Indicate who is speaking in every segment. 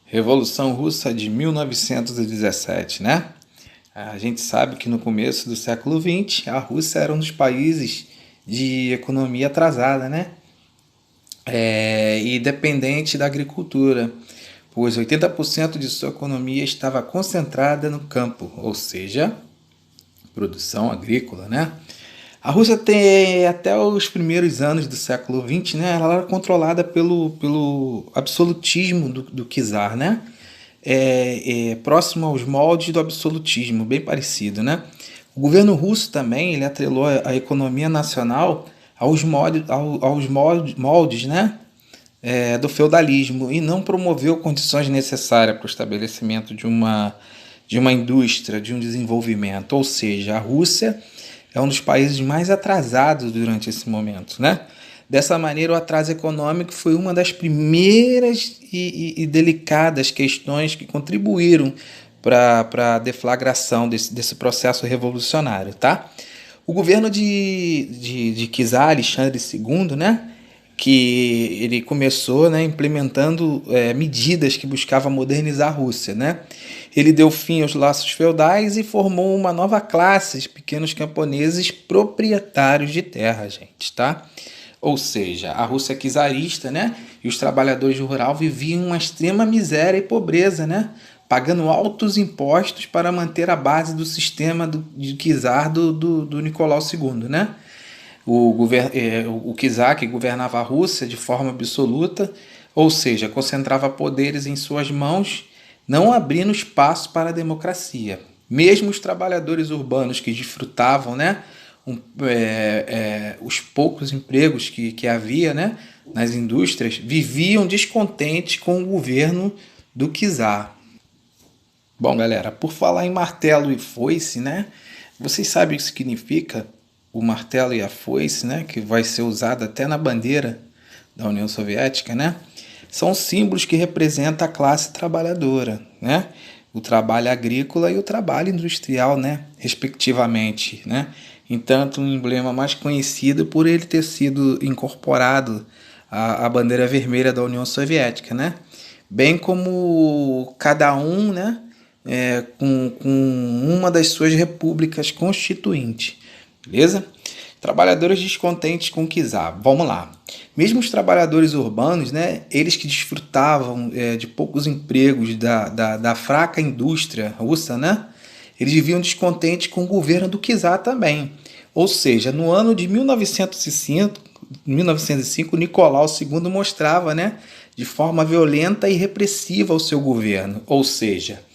Speaker 1: Revolução Russa de 1917, né? A gente sabe que no começo do século XX, a Rússia era um dos países de economia atrasada, né? E dependente da agricultura, pois 80% de sua economia estava concentrada no campo, ou seja, produção agrícola, né? A Rússia tem até os primeiros anos do século XX, né? Ela era controlada pelo absolutismo do czar, né? Próximo aos moldes do absolutismo, bem parecido, né? O governo russo também ele atrelou a economia nacional aos moldes, né? Do feudalismo e não promoveu condições necessárias para o estabelecimento de uma indústria, de um desenvolvimento. Ou seja, a Rússia é um dos países mais atrasados durante esse momento, né? Dessa maneira, o atraso econômico foi uma das primeiras e delicadas questões que contribuíram para a deflagração desse processo revolucionário, tá? O governo de czar Alexandre II, né? Que ele começou, né, implementando medidas que buscavam modernizar a Rússia, né? Ele deu fim aos laços feudais e formou uma nova classe de pequenos camponeses proprietários de terra, gente, tá? Ou seja, a Rússia czarista, né, e os trabalhadores rurais viviam uma extrema miséria e pobreza, né? Pagando altos impostos para manter a base do sistema de czar do Nicolau II, né? O czar que governava a Rússia de forma absoluta, ou seja, concentrava poderes em suas mãos, não abrindo espaço para a democracia. Mesmo os trabalhadores urbanos que desfrutavam, né, os poucos empregos que havia, né, nas indústrias, viviam descontentes com o governo do czar. Bom, galera, por falar em martelo e foice, né? Vocês sabem o que significa o martelo e a foice, né? Que vai ser usado até na bandeira da União Soviética, né? São símbolos que representam a classe trabalhadora, né? O trabalho agrícola e o trabalho industrial, né? Respectivamente, né? Entanto, um emblema mais conhecido por ele ter sido incorporado à bandeira vermelha da União Soviética, né? Bem como cada um, né? Com uma das suas repúblicas constituintes, beleza? Trabalhadores descontentes com o czar. Vamos lá. Mesmo os trabalhadores urbanos, né, eles que desfrutavam de poucos empregos da fraca indústria russa, né, eles viviam descontentes com o governo do czar também. Ou seja, no ano de 1905 Nicolau II mostrava, né, de forma violenta e repressiva o seu governo. Ou seja,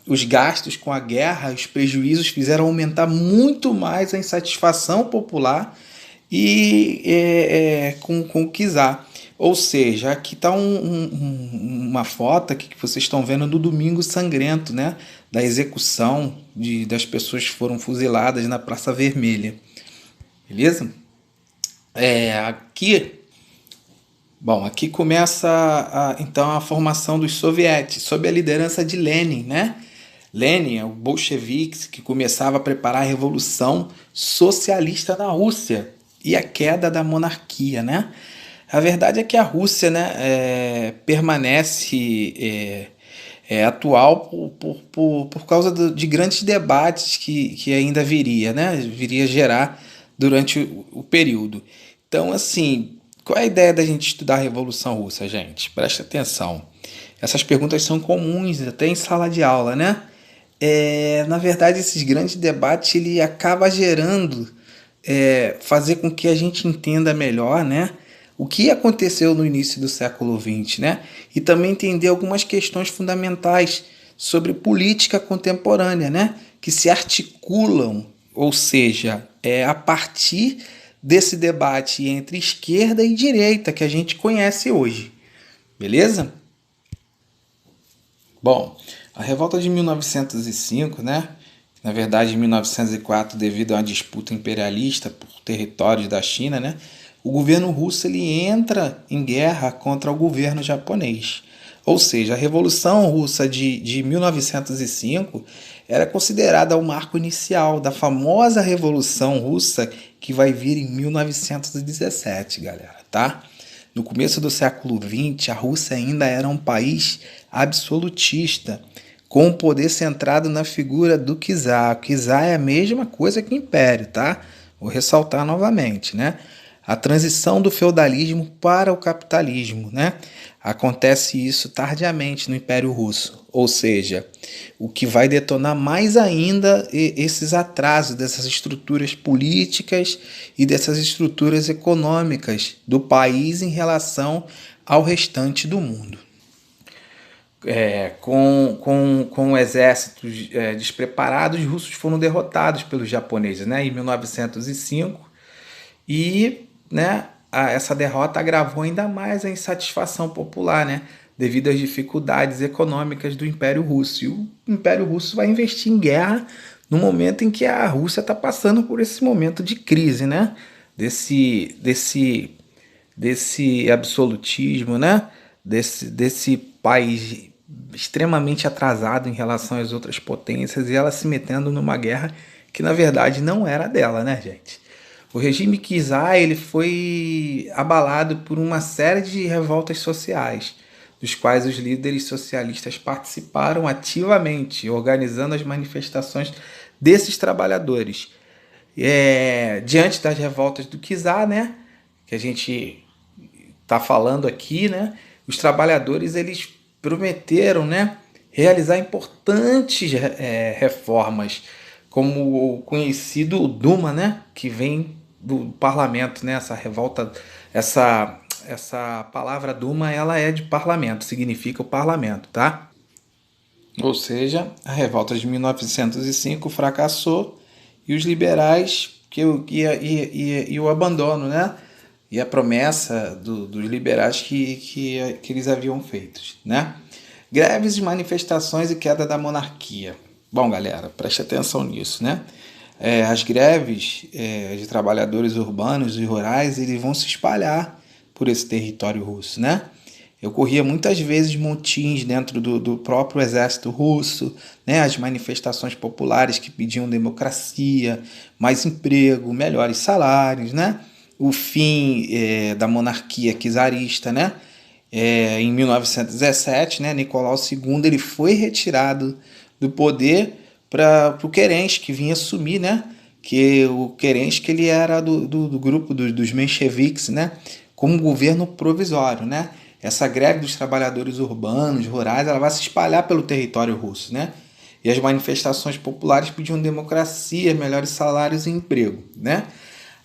Speaker 1: os gastos com a guerra, os prejuízos fizeram aumentar muito mais a insatisfação popular e com o czar. Ou seja, aqui está uma foto aqui que vocês estão vendo do Domingo Sangrento, né? Da execução das pessoas que foram fuziladas na Praça Vermelha. Beleza? Aqui começa então a formação dos sovietes, sob a liderança de Lenin, né? Lenin é o bolchevique que começava a preparar a revolução socialista na Rússia e a queda da monarquia, né? A verdade é que a Rússia, né, permanece atual por causa de grandes debates que ainda viria gerar durante o período. Então, assim, qual é a ideia da gente estudar a Revolução Russa, gente? Presta atenção. Essas perguntas são comuns até em sala de aula, né? Na verdade, esses grandes debates ele acaba gerando, fazer com que a gente entenda melhor, né? O que aconteceu no início do século XX, né? E também entender algumas questões fundamentais sobre política contemporânea, né? Que se articulam, ou seja, a partir desse debate entre esquerda e direita que a gente conhece hoje. Beleza? Bom, a revolta de 1905, né? Na verdade, em 1904, devido a uma disputa imperialista por territórios da China, né? O governo russo ele entra em guerra contra o governo japonês. Ou seja, a Revolução Russa de 1905 era considerada o marco inicial da famosa Revolução Russa que vai vir em 1917, galera, tá? No começo do século XX, a Rússia ainda era um país absolutista, com o poder centrado na figura do czar. O czar é a mesma coisa que o império, tá? Vou ressaltar novamente, né? A transição do feudalismo para o capitalismo, né? Acontece isso tardiamente no Império Russo, ou seja, o que vai detonar mais ainda esses atrasos dessas estruturas políticas e dessas estruturas econômicas do país em relação ao restante do mundo. Com o exército despreparado, os russos foram derrotados pelos japoneses, né, em 1905 e, né, essa derrota agravou ainda mais a insatisfação popular, né, devido às dificuldades econômicas do Império Russo. E o Império Russo vai investir em guerra no momento em que a Rússia está passando por esse momento de crise, né, desse absolutismo, né, desse país extremamente atrasado em relação às outras potências e ela se metendo numa guerra que na verdade não era dela, né, gente? O regime czar ele foi abalado por uma série de revoltas sociais, dos quais os líderes socialistas participaram ativamente, organizando as manifestações desses trabalhadores. Diante das revoltas do czar, né, que a gente está falando aqui, né, os trabalhadores eles prometeram, né, realizar importantes reformas, como o conhecido Duma, né, que vem do parlamento, né, essa revolta, essa palavra Duma, ela é de parlamento, significa o parlamento, tá? Ou seja, a revolta de 1905 fracassou e os liberais e o abandono, né? E a promessa dos liberais que eles haviam feito, né? Greves, manifestações e queda da monarquia. Bom, galera, preste atenção nisso, né? As greves de trabalhadores urbanos e rurais, eles vão se espalhar por esse território russo, né? Ocorria muitas vezes motins dentro do próprio exército russo, né? As manifestações populares que pediam democracia, mais emprego, melhores salários, né? O fim da monarquia czarista, né? Em 1917, né? Nicolau II ele foi retirado do poder para o Kerensky, que vinha assumir, né? Que o Kerensky ele era do grupo dos mencheviques, né? Como governo provisório, né? Essa greve dos trabalhadores urbanos, rurais, ela vai se espalhar pelo território russo, né? E as manifestações populares pediam democracia, melhores salários e emprego, né?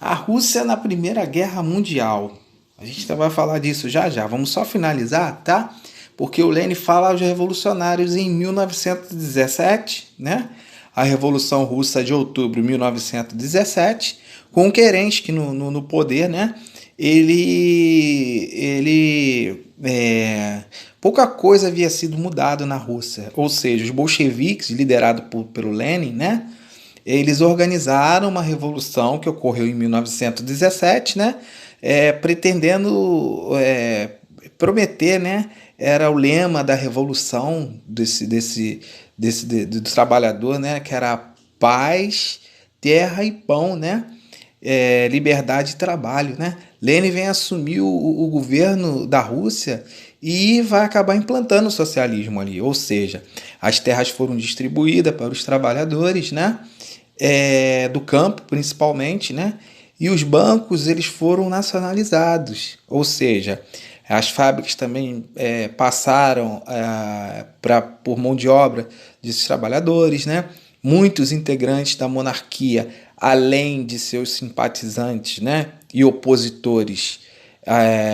Speaker 1: A Rússia na Primeira Guerra Mundial. A gente vai falar disso já já. Vamos só finalizar, tá? Porque o Lenin fala aos revolucionários em 1917, né? A Revolução Russa de outubro de 1917, com o Kerensky no poder, né? Pouca coisa havia sido mudado na Rússia. Ou seja, os bolcheviques, liderados pelo Lenin, né? Eles organizaram uma revolução que ocorreu em 1917, né? Pretendendo prometer, né? Era o lema da revolução do trabalhador, né? Que era paz, terra e pão, né? Liberdade e trabalho, né? Lenin vem assumir o governo da Rússia e vai acabar implantando o socialismo ali, ou seja, as terras foram distribuídas para os trabalhadores, né? Do campo principalmente, né? E os bancos eles foram nacionalizados, ou seja, as fábricas também passaram por mão de obra desses trabalhadores, né? Muitos integrantes da monarquia, além de seus simpatizantes, né? E opositores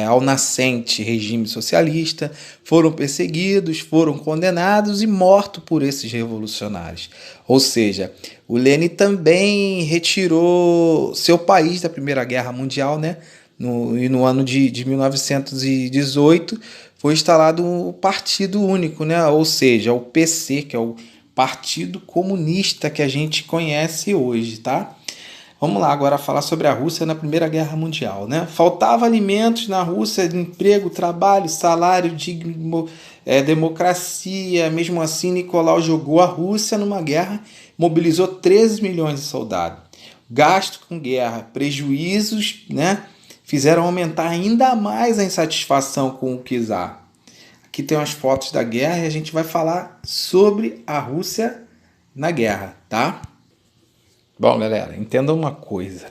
Speaker 1: ao nascente regime socialista, foram perseguidos, foram condenados e mortos por esses revolucionários. Ou seja, o Lenin também retirou seu país da Primeira Guerra Mundial, né? No ano de 1918 foi instalado o Partido Único, né? Ou seja, o PC, que é o Partido Comunista que a gente conhece hoje, tá? Vamos lá agora falar sobre a Rússia na Primeira Guerra Mundial, né? Faltava alimentos na Rússia, emprego, trabalho, salário digno, democracia. Mesmo assim, Nicolau jogou a Rússia numa guerra, mobilizou 13 milhões de soldados. Gasto com guerra, prejuízos, né, fizeram aumentar ainda mais a insatisfação com o czar. Aqui tem umas fotos da guerra e a gente vai falar sobre a Rússia na guerra, tá? Bom, galera, entenda uma coisa.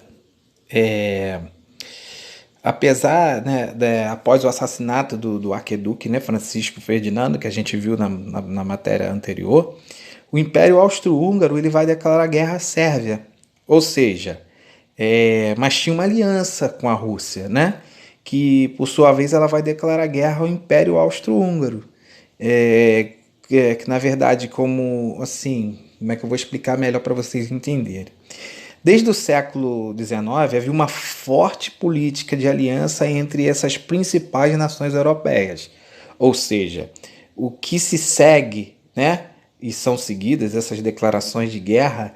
Speaker 1: Apesar, né, após o assassinato do arquiduque, né, Francisco Ferdinando, que a gente viu na matéria anterior, o Império Austro-Húngaro ele vai declarar guerra à Sérvia. Ou seja, mas tinha uma aliança com a Rússia, né, que por sua vez ela vai declarar guerra ao Império Austro-Húngaro. Que na verdade, como é que eu vou explicar melhor para vocês entenderem? Desde o século XIX, havia uma forte política de aliança entre essas principais nações europeias. Ou seja, o que se segue, né, e são seguidas essas declarações de guerra,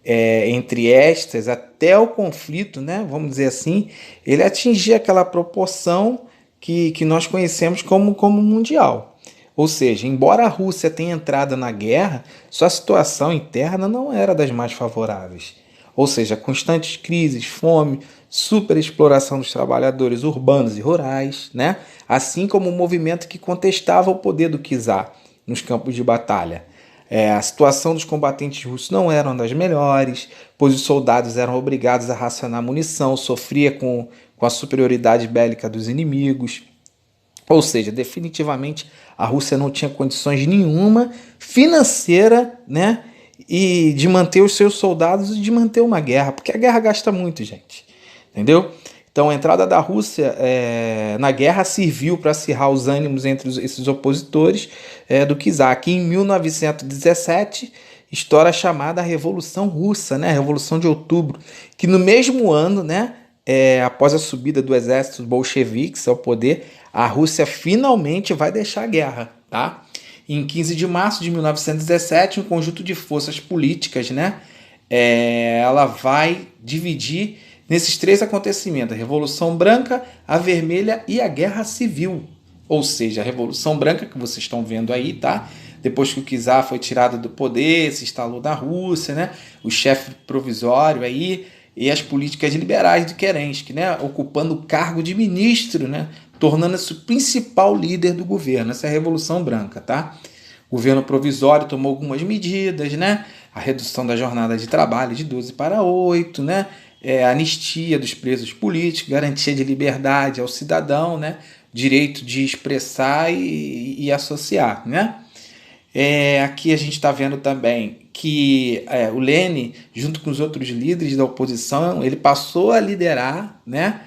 Speaker 1: entre estas, até o conflito, né, vamos dizer assim, ele atingia aquela proporção que nós conhecemos como mundial. Ou seja, embora a Rússia tenha entrado na guerra, sua situação interna não era das mais favoráveis. Ou seja, constantes crises, fome, superexploração dos trabalhadores urbanos e rurais, né? Assim como um movimento que contestava o poder do czar nos campos de batalha. A situação dos combatentes russos não era das melhores, pois os soldados eram obrigados a racionar munição, sofria com a superioridade bélica dos inimigos. Ou seja, definitivamente a Rússia não tinha condições nenhuma financeira, né, e de manter os seus soldados e de manter uma guerra, porque a guerra gasta muito, gente, entendeu? Então a entrada da Rússia na guerra serviu para acirrar os ânimos entre esses opositores do czar. Aqui em 1917 estoura a chamada Revolução Russa, né, a Revolução de Outubro, que no mesmo ano, né, após a subida do exército bolcheviques ao poder, a Rússia finalmente vai deixar a guerra, tá? Em 15 de março de 1917, um conjunto de forças políticas, né, ela vai dividir nesses três acontecimentos: a Revolução Branca, a Vermelha e a Guerra Civil. Ou seja, a Revolução Branca, que vocês estão vendo aí, tá? Depois que o czar foi tirado do poder, se instalou na Rússia, né, o chefe provisório aí, e as políticas liberais de Kerensky, né, ocupando o cargo de ministro, né, tornando-se o principal líder do governo. Essa é a Revolução Branca, tá? O governo provisório tomou algumas medidas, né? A redução da jornada de trabalho de 12 para 8, né? A anistia dos presos políticos, garantia de liberdade ao cidadão, né? Direito de expressar e associar, né? Aqui a gente está vendo também que o Lenin, junto com os outros líderes da oposição, ele passou a liderar, né,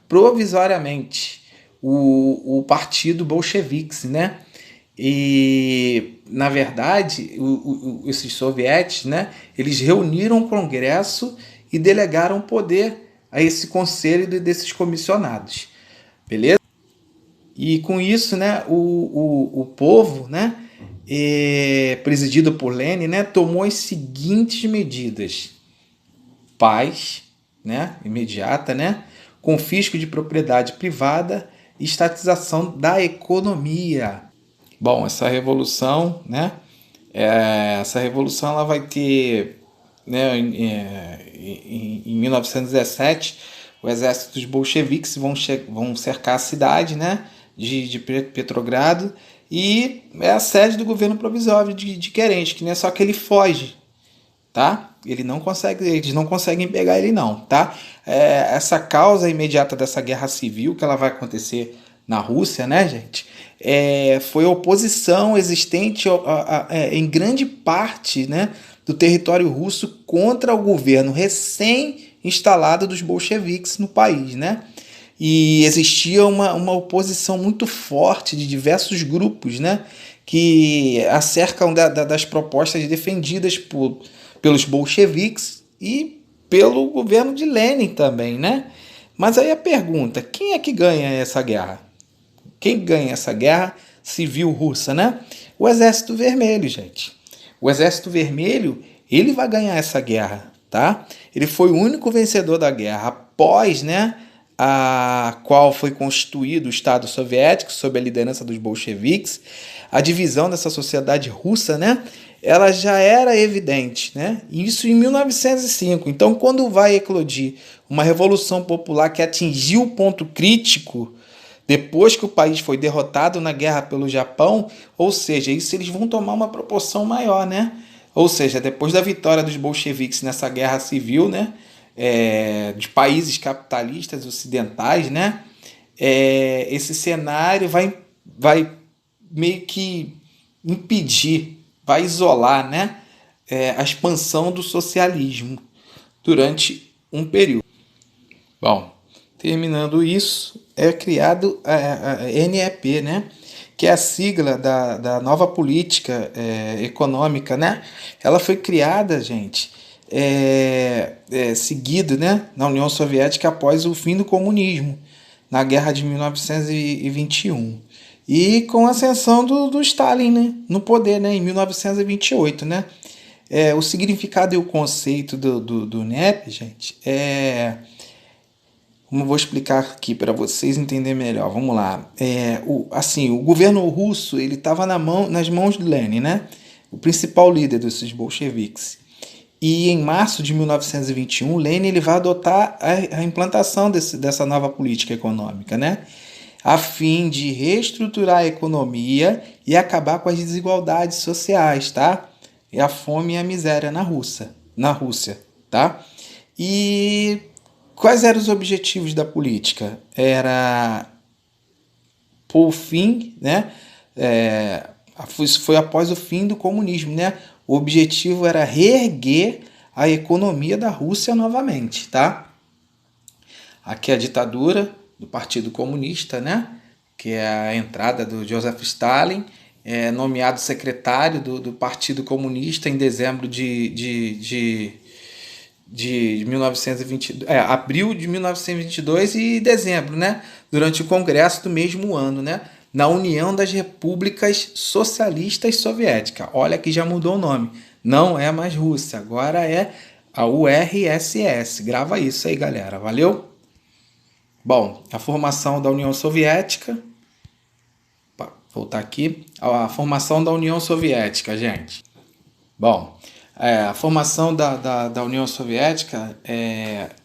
Speaker 1: provisoriamente o partido bolcheviques, né? E na verdade esses sovietes, né, eles reuniram o Congresso e delegaram poder a esse conselho desses comissionados, beleza? E com isso, né, o povo, né, presidido por Lenin, né, tomou as seguintes medidas: paz, né, imediata, né, confisco de propriedade privada e estatização da economia. Bom, essa revolução, né, ela vai ter, né, em 1917, o exército dos bolcheviques vão cercar a cidade, né, de Petrogrado, e é a sede do governo provisório de Kerensky, né, só que ele foge, tá? Eles não conseguem pegar ele não, tá? Essa causa imediata dessa guerra civil que ela vai acontecer na Rússia, né, gente, foi a oposição existente em grande parte, né, do território russo contra o governo recém-instalado dos bolcheviques no país, né? E existia uma oposição muito forte de diversos grupos, né, que acercam das propostas defendidas pelos bolcheviques e pelo governo de Lenin também, né? Mas aí a pergunta: quem é que ganha essa guerra? Quem ganha essa guerra civil russa, né? O Exército Vermelho, gente. O Exército Vermelho, ele vai ganhar essa guerra, tá? Ele foi o único vencedor da guerra após, né, a qual foi constituído o Estado Soviético sob a liderança dos bolcheviques. A divisão dessa sociedade russa, né, ela já era evidente, né? Isso em 1905. Então, quando vai eclodir uma revolução popular que atingiu o ponto crítico depois que o país foi derrotado na guerra pelo Japão, ou seja, isso eles vão tomar uma proporção maior, né? Ou seja, depois da vitória dos bolcheviques nessa guerra civil, né? De países capitalistas ocidentais, né? Esse cenário vai meio que impedir, vai isolar, né? A expansão do socialismo durante um período. Bom, terminando isso, é criado a NEP, né? Que é a sigla da nova política econômica, né? Ela foi criada, gente, seguido, né, na União Soviética após o fim do comunismo, na Guerra de 1921. E com a ascensão do Stalin, né, no poder, né, em 1928, né? O significado e o conceito do NEP, gente, como eu vou explicar aqui para vocês entenderem melhor. Vamos lá. O governo russo ele estava nas mãos de Lenin, né? O principal líder desses bolcheviques. E em março de 1921, Lenin ele vai adotar a implantação dessa nova política econômica, né? A fim de reestruturar a economia e acabar com as desigualdades sociais, tá? E a fome e a miséria na Rússia, tá? E quais eram os objetivos da política? Era por fim, né? Foi após o fim do comunismo, né? O objetivo era reerguer a economia da Rússia novamente, tá? Aqui a ditadura do Partido Comunista, né? Que é a entrada do Joseph Stalin, nomeado secretário do Partido Comunista em dezembro de 1922, abril de 1922 e dezembro, né? Durante o Congresso do mesmo ano, né? Na União das Repúblicas Socialistas Soviéticas. Olha que já mudou o nome. Não é mais Rússia, agora é a URSS. Grava isso aí, galera. Valeu? Bom, a formação da União Soviética. Voltar aqui. A formação da União Soviética, gente. Bom, a formação da União Soviética,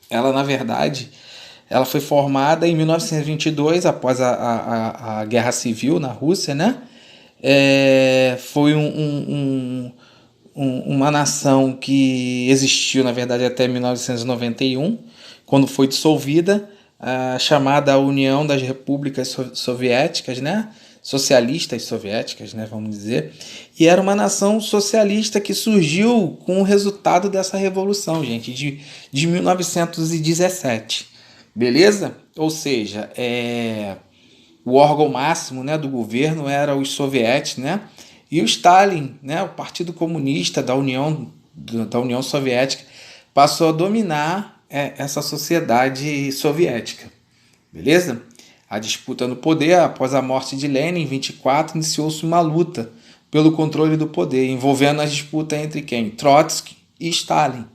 Speaker 1: ela na verdade, ela foi formada em 1922, após a Guerra Civil na Rússia, né? Foi uma nação que existiu, na verdade, até 1991, quando foi dissolvida, chamada União das Repúblicas Soviéticas, né? Socialistas soviéticas, né, vamos dizer, e era uma nação socialista que surgiu com o resultado dessa revolução, gente, de 1917, beleza? Ou seja, o órgão máximo, né, do governo era os sovietes, né, e o Stalin, né, o Partido Comunista da União Soviética, passou a dominar essa sociedade soviética, beleza? A disputa no poder, após a morte de Lenin, em 24, iniciou-se uma luta pelo controle do poder, envolvendo a disputa entre quem? Trotsky e Stalin.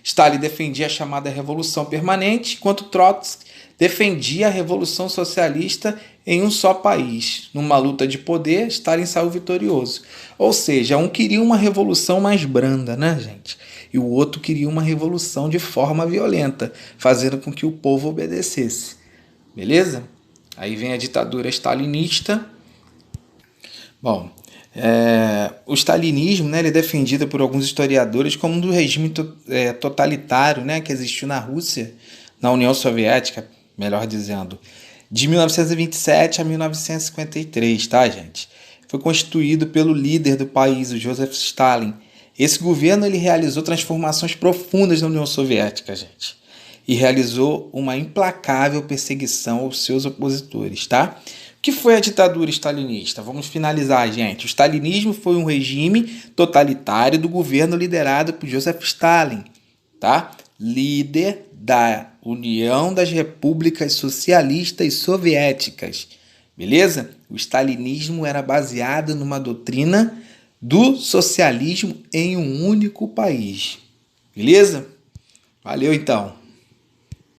Speaker 1: Stalin defendia a chamada Revolução Permanente, enquanto Trotsky defendia a Revolução Socialista em um só país. Numa luta de poder, Stalin saiu vitorioso. Ou seja, um queria uma revolução mais branda, né, gente? E o outro queria uma revolução de forma violenta, fazendo com que o povo obedecesse. Beleza? Aí vem a ditadura stalinista. Bom, o stalinismo, né, ele é defendido por alguns historiadores como um do regime totalitário, né, que existiu na Rússia, na União Soviética, melhor dizendo, de 1927 a 1953, tá, gente? Foi constituído pelo líder do país, o Joseph Stalin. Esse governo ele realizou transformações profundas na União Soviética, gente, e realizou uma implacável perseguição aos seus opositores, tá? O que foi a ditadura stalinista? Vamos finalizar, gente. O stalinismo foi um regime totalitário do governo liderado por Joseph Stalin, tá? Líder da União das Repúblicas Socialistas Soviéticas, beleza? O stalinismo era baseado numa doutrina do socialismo em um único país, beleza? Valeu, então.